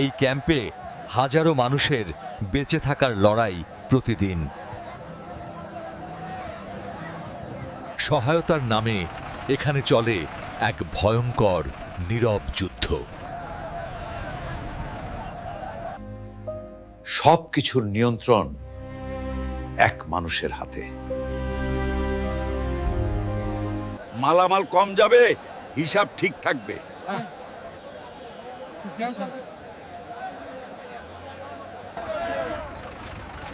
এই ক্যাম্পে হাজারো মানুষের বেঁচে থাকার লড়াই প্রতিদিন। সহায়তার নামে এখানে চলে এক ভয়ঙ্কর নীরব যুদ্ধ। সবকিছুর নিয়ন্ত্রণ এক মানুষের হাতে। মালামাল কম যাবে, হিসাব ঠিক থাকবে।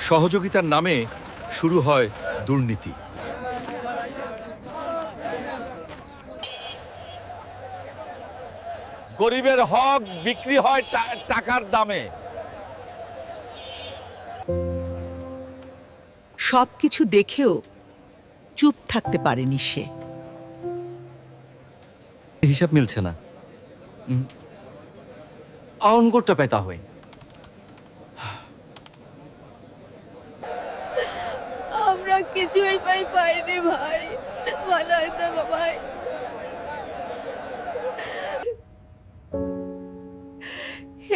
সহযোগিতার নামে শুরু হয় দুর্নীতি। গরিবের হক বিক্রি হয় টাকার দামে। সবকিছু দেখেও চুপ থাকতে পারেনি সে। হিসাব মিলছে না। আউন করতে পেতা হই। আমরা কিছুই পাইনি ভাই, ভালো হইতো ভাই।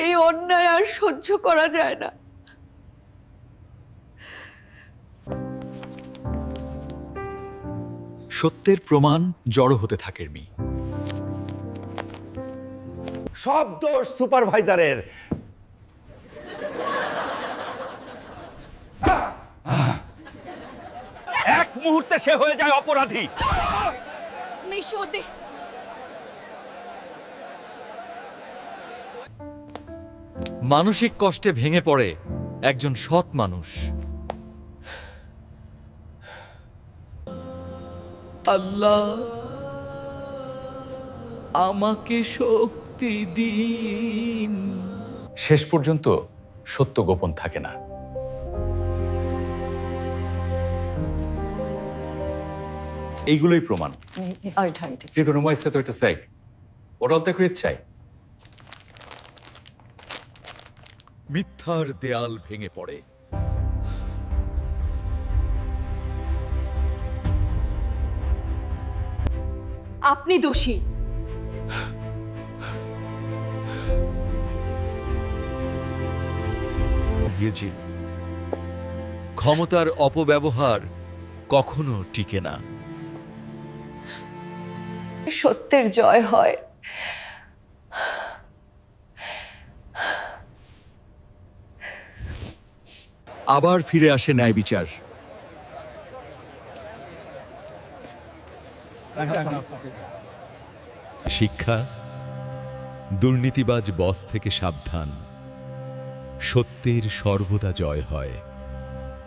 এই অন্যায় আর সহ্য করা যায় না। সত্যের প্রমাণ জড়ো হতে থাকে মি। সব দোষ সুপারভাইজারের। এক মুহূর্তে সে হয়ে যায় অপরাধী। মানসিক কষ্টে ভেঙে পড়ে একজন সৎ মানুষ। আল্লাহ আমাকে শক্তি দিন। শেষ পর্যন্ত সত্য গোপন থাকে না। এইগুলোই প্রমাণ। Kriegt du meiste heute Zeit? Oder der Kritzai? মিথ্যার দেয়াল ভেঙে পড়ে। আপনি দোষী। গিয়েছিল ক্ষমতার অপব্যবহার কখনো টিকে না। সত্যের জয় হয়। আবার ফিরে আসে ন্যায় বিচার। শিক্ষা, দুর্নীতিবাজ বস থেকে সাবধান। সত্যের সর্বদা জয় হয়।